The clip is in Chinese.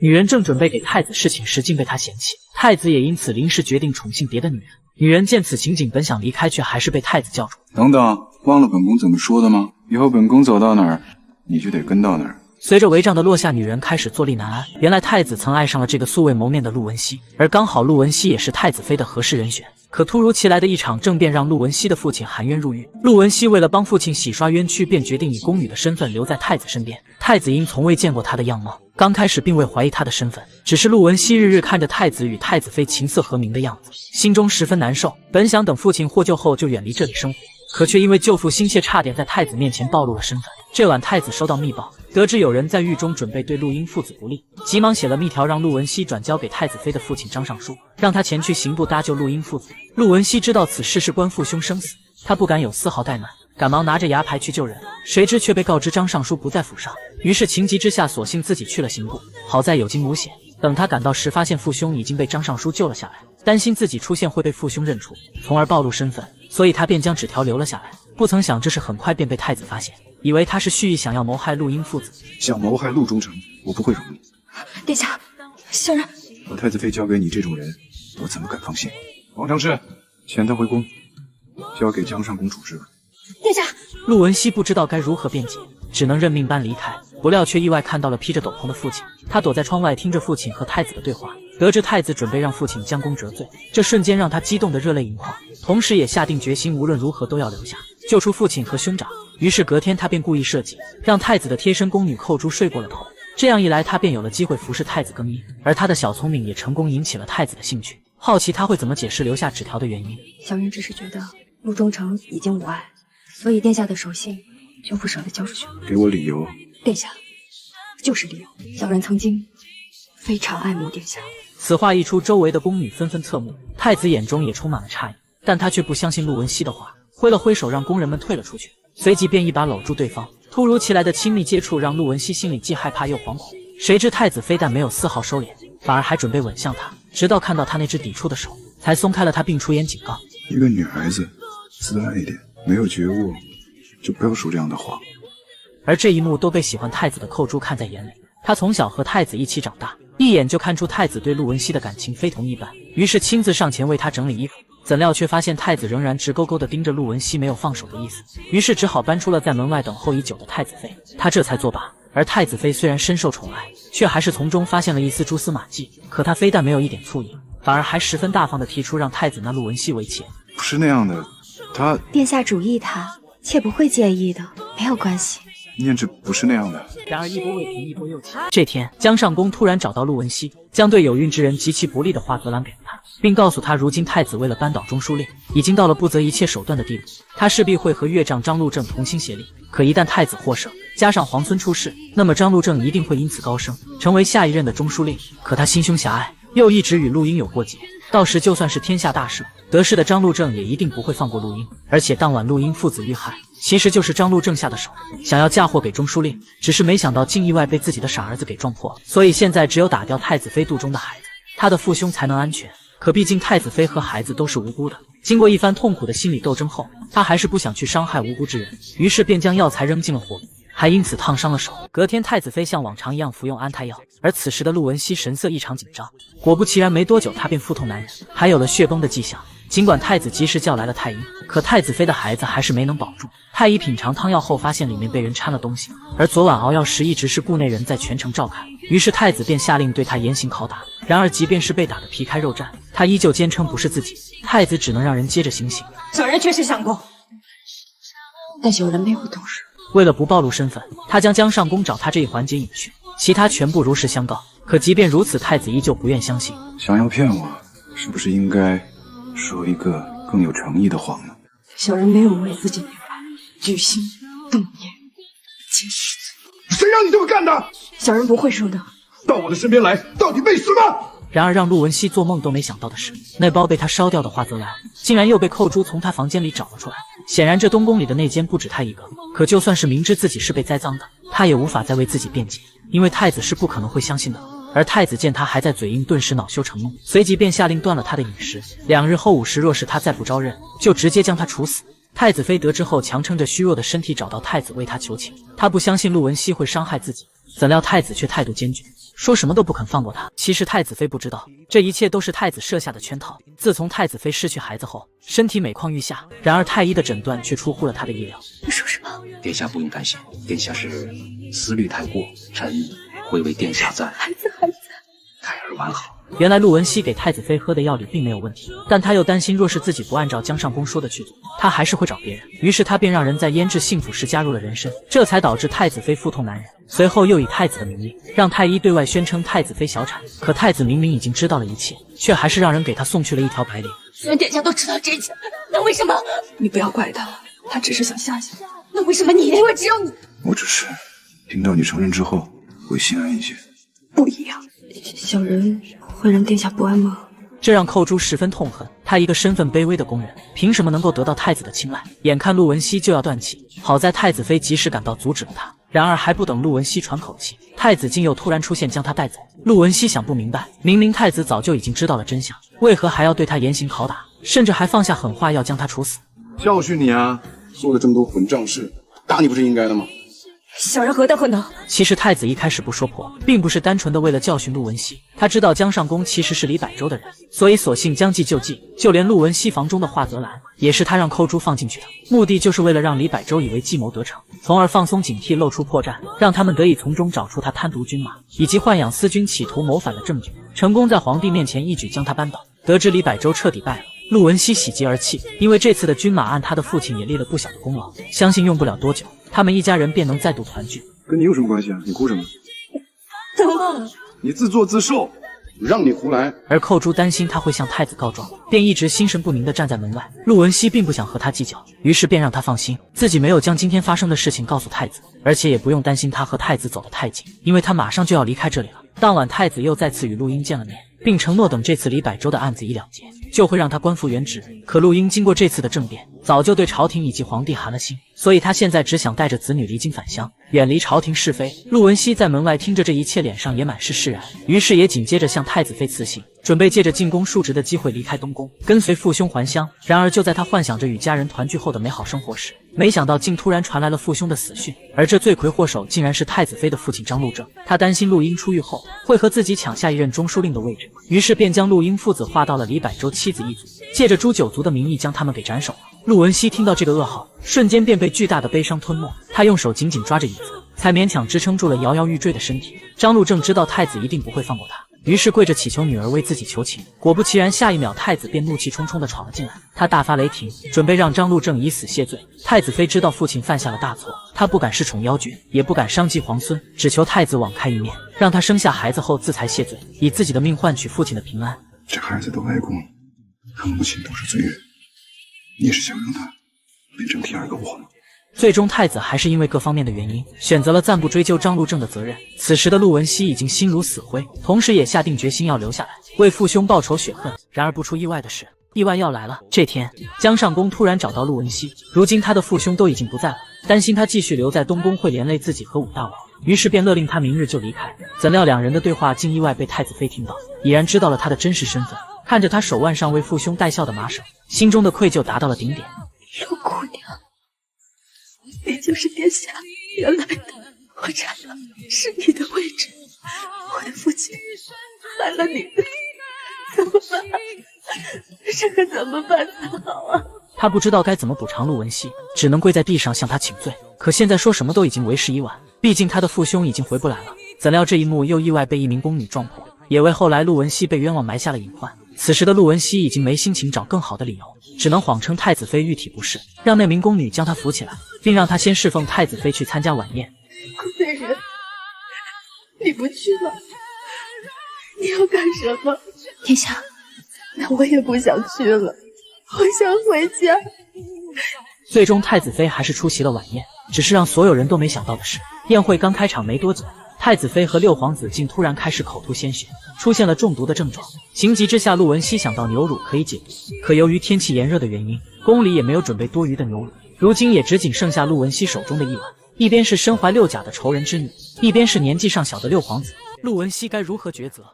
女人正准备给太子侍寝时，竟被他嫌弃。太子也因此临时决定宠幸别的女人。女人见此情景，本想离开，却还是被太子叫住。等等，忘了本宫怎么说的吗？以后本宫走到哪儿，你就得跟到哪儿。随着帷帐的落下，女人开始坐立难安。原来太子曾爱上了这个素未谋面的陆文熙，而刚好陆文熙也是太子妃的合适人选。可突如其来的一场政变让陆文熙的父亲含冤入狱。陆文熙为了帮父亲洗刷冤屈，便决定以宫女的身份留在太子身边。太子因从未见过她的样貌，刚开始并未怀疑她的身份，只是陆文熙日日看着太子与太子妃琴瑟和鸣的样子，心中十分难受。本想等父亲获救后就远离这里生活，可却因为救父心切，差点在太子面前暴露了身份。这晚太子收到密报，得知有人在狱中准备对陆英父子不利，急忙写了密条让陆文熙转交给太子妃的父亲张尚书，让他前去刑部搭救陆英父子。陆文熙知道此事事关父兄生死，他不敢有丝毫怠慢，赶忙拿着牙牌去救人，谁知却被告知张尚书不在府上，于是情急之下索性自己去了刑部。好在有惊无险，等他赶到时，发现父兄已经被张尚书救了下来，担心自己出现会被父兄认出，从而暴露身份，所以他便将纸条留了下来。不曾想这事很快便被太子发现，以为他是蓄意想要谋害陆英父子。想谋害陆忠诚，我不会容易。殿下，小人把太子妃交给你这种人，我怎么敢放心？王承仕，遣他回宫，交给江上公处置吧。殿下，陆文熙不知道该如何辩解，只能认命般离开。不料却意外看到了披着斗篷的父亲，他躲在窗外听着父亲和太子的对话，得知太子准备让父亲将功折罪，这瞬间让他激动得热泪盈眶，同时也下定决心无论如何都要留下，救出父亲和兄长。于是隔天他便故意设计，让太子的贴身宫女寇珠睡过了头，这样一来他便有了机会服侍太子更衣，而他的小聪明也成功引起了太子的兴趣，好奇他会怎么解释留下纸条的原因。小人只是觉得陆忠诚已经无碍，所以殿下的手信就不舍得交出去。给我理由。殿下，就是理由。小人曾经非常爱慕殿下。此话一出，周围的宫女纷纷侧目，太子眼中也充满了诧异，但他却不相信陆文熙的话，挥了挥手让宫人们退了出去，随即便一把搂住对方。突如其来的亲密接触让陆文熙心里既害怕又惶恐，谁知太子非但没有丝毫收敛，反而还准备吻向他，直到看到他那只抵触的手，才松开了他，并出言警告：一个女孩子自爱一点，没有觉悟就不要说这样的话。而这一幕都被喜欢太子的寇珠看在眼里，他从小和太子一起长大，一眼就看出太子对陆文熙的感情非同一般，于是亲自上前为他整理衣服，怎料却发现太子仍然直勾勾地盯着陆文熙，没有放手的意思，于是只好搬出了在门外等候已久的太子妃，他这才作罢。而太子妃虽然深受宠爱，却还是从中发现了一丝蛛丝马迹，可她非但没有一点醋意，反而还十分大方地提出让太子拿陆文熙为妾。不是那样的，他殿下主意他，妾不会介意的，没有关系。念着不是那样的。然而一波未平一波又起。这天，江上公突然找到陆文熙，将对有孕之人极其不利的话责拦给了他，并告诉他，如今太子为了扳倒中书令，已经到了不择一切手段的地步，他势必会和岳丈张禄正同心协力。可一旦太子获胜，加上皇孙出世，那么张禄正一定会因此高升，成为下一任的中书令。可他心胸狭隘，又一直与陆英有过节，到时就算是天下大赦，得势的张禄正也一定不会放过陆英。而且当晚陆英父子遇害，其实就是张禄正下的手，想要嫁祸给中书令，只是没想到竟意外被自己的傻儿子给撞破了。所以现在只有打掉太子妃肚中的孩子，他的父兄才能安全。可毕竟太子妃和孩子都是无辜的，经过一番痛苦的心理斗争后，他还是不想去伤害无辜之人，于是便将药材扔进了火炉，还因此烫伤了手。隔天太子妃像往常一样服用安胎药，而此时的陆文熙神色异常紧张，果不其然，没多久他便腹痛难忍，还有了血崩的迹象。尽管太子及时叫来了太医，可太子妃的孩子还是没能保住。太医品尝汤药后发现里面被人掺了东西，而昨晚熬药时一直是顾内人在全程照看，于是太子便下令对他严刑拷打。然而即便是被打得皮开肉绽，他依旧坚称不是自己，太子只能让人接着行刑。小人确实想过，但小人没有动手。为了不暴露身份，他将江上公找他这一环节隐去，其他全部如实相告。可即便如此，太子依旧不愿相信。想要骗我，是不是应该说一个更有诚意的谎呢？小人没有为自己明白，居心动念皆是罪。谁让你这么干的？小人不会说的。到我的身边来，到底为什么？然而让陆文熙做梦都没想到的是，那包被他烧掉的花泽兰竟然又被寇珠从他房间里找了出来。显然这东宫里的内奸不止他一个，可就算是明知自己是被栽赃的，他也无法再为自己辩解，因为太子是不可能会相信的。而太子见他还在嘴硬，顿时恼羞成怒，随即便下令断了他的饮食。2日后午时，若是他再不招认，就直接将他处死。太子妃得知后，强撑着虚弱的身体找到太子为他求情，他不相信陆文熙会伤害自己，怎料太子却态度坚决，说什么都不肯放过他。其实太子妃不知道，这一切都是太子设下的圈套。自从太子妃失去孩子后，身体每况愈下，然而太医的诊断却出乎了他的意料。你说什么？殿下不用担心，殿下是思虑太过，臣会为殿下在孩子，胎儿完好。原来陆文熙给太子妃喝的药里并没有问题，但他又担心若是自己不按照姜尚公说的去做，他还是会找别人。于是他便让人在腌制幸福时加入了人参，这才导致太子妃腹痛难忍。随后又以太子的名义让太医对外宣称太子妃小产，可太子明明已经知道了一切，却还是让人给他送去了一条白绫。虽然殿下都知道这一切，那为什么？你不要怪他，他只是想吓吓。那为什么你？因为只有你。我只是听到你承认之后，会心安一些。不一样，小人会让殿下不安吗？这让寇珠十分痛恨，他一个身份卑微的工人，凭什么能够得到太子的青睐？眼看陆文熙就要断气，好在太子妃及时赶到阻止了他。然而还不等陆文熙喘口气，太子竟又突然出现将他带走。陆文熙想不明白，明明太子早就已经知道了真相，为何还要对他严刑拷打，甚至还放下狠话要将他处死？教训你啊！做了这么多混账事，打你不是应该的吗？小人何德何能？其实太子一开始不说破，并不是单纯的为了教训陆文熙，他知道姜尚公其实是李百州的人，所以索性将计就计，就连陆文熙房中的华泽兰也是他让寇珠放进去的，目的就是为了让李百州以为计谋得逞，从而放松警惕，露出破绽，让他们得以从中找出他贪渎军马以及豢养私军企图谋反的证据，成功在皇帝面前一举将他扳倒。得知李百州彻底败了，陆文熙喜极而泣，因为这次的军马案他的父亲也立了不小的功劳，相信用不了多久他们一家人便能再度团聚。跟你有什么关系啊？你哭什么？怎么？你自作自受，让你胡来。而寇珠担心他会向太子告状，便一直心神不宁地站在门外。陆文熙并不想和他计较，于是便让他放心，自己没有将今天发生的事情告诉太子，而且也不用担心他和太子走得太近，因为他马上就要离开这里了。当晚太子又再次与陆英见了面，并承诺等这次李百州的案子一了结，就会让他官复原职。可陆英经过这次的政变，早就对朝廷以及皇帝寒了心，所以他现在只想带着子女离京返乡，远离朝廷是非。陆文熙在门外听着这一切，脸上也满是释然，于是也紧接着向太子妃辞行，准备借着进宫述职的机会离开东宫，跟随父兄还乡。然而就在他幻想着与家人团聚后的美好生活时，没想到竟突然传来了父兄的死讯，而这罪魁祸首竟然是太子妃的父亲张陆正。他担心陆英出狱后会和自己抢下一任中书令的位置，于是便将陆英父子划到了李百州妻子一族，借着诛九族的名义将他们给斩首了。陆文熙听到这个噩耗，瞬间便被巨大的悲伤吞没，他用手紧紧抓着椅子，才勉强支撑住了摇摇欲坠的身体。张陆正知道太子一定不会放过他，于是跪着祈求女儿为自己求情。果不其然，下一秒太子便怒气冲冲地闯了进来，他大发雷霆，准备让张陆正以死谢罪。太子妃知道父亲犯下了大错，她不敢恃宠妖绝，也不敢伤及皇孙，只求太子网开一面，让他生下孩子后自裁谢罪，以自己的命换取父亲的平安。这孩子的外公和母亲都是罪人，你是想让他变成第二个我吗？最终太子还是因为各方面的原因，选择了暂不追究张陆正的责任。此时的陆文熙已经心如死灰，同时也下定决心要留下来，为父兄报仇雪恨。然而不出意外的是，意外要来了。这天，姜尚公突然找到陆文熙，如今他的父兄都已经不在了，担心他继续留在东宫会连累自己和武大王，于是便勒令他明日就离开。怎料两人的对话竟意外被太子妃听到，已然知道了他的真实身份。看着他手腕上为父兄戴孝的麻绳，心中的愧疚达到了顶点。陆姑娘，你就是殿下原来的，我占了是你的位置，我的父亲害了你的，怎么办？这可怎么办才好啊？他不知道该怎么补偿陆文熙，只能跪在地上向他请罪。可现在说什么都已经为时已晚，毕竟他的父兄已经回不来了。怎料这一幕又意外被一名宫女撞破，也为后来陆文熙被冤枉埋下了隐患。此时的陆文熙已经没心情找更好的理由，只能谎称太子妃玉体不适，让那名宫女将她扶起来，并让她先侍奉太子妃去参加晚宴。贵人，你不去了，你要干什么？殿下，那我也不想去了，我想回家。最终太子妃还是出席了晚宴，只是让所有人都没想到的是，宴会刚开场没多久，太子妃和六皇子竟突然开始口吐鲜血，出现了中毒的症状。情急之下，陆文熙想到牛乳可以解毒，可由于天气炎热的原因，宫里也没有准备多余的牛乳，如今也只仅剩下陆文熙手中的一碗。一边是身怀六甲的仇人之女，一边是年纪尚小的六皇子，陆文熙该如何抉择？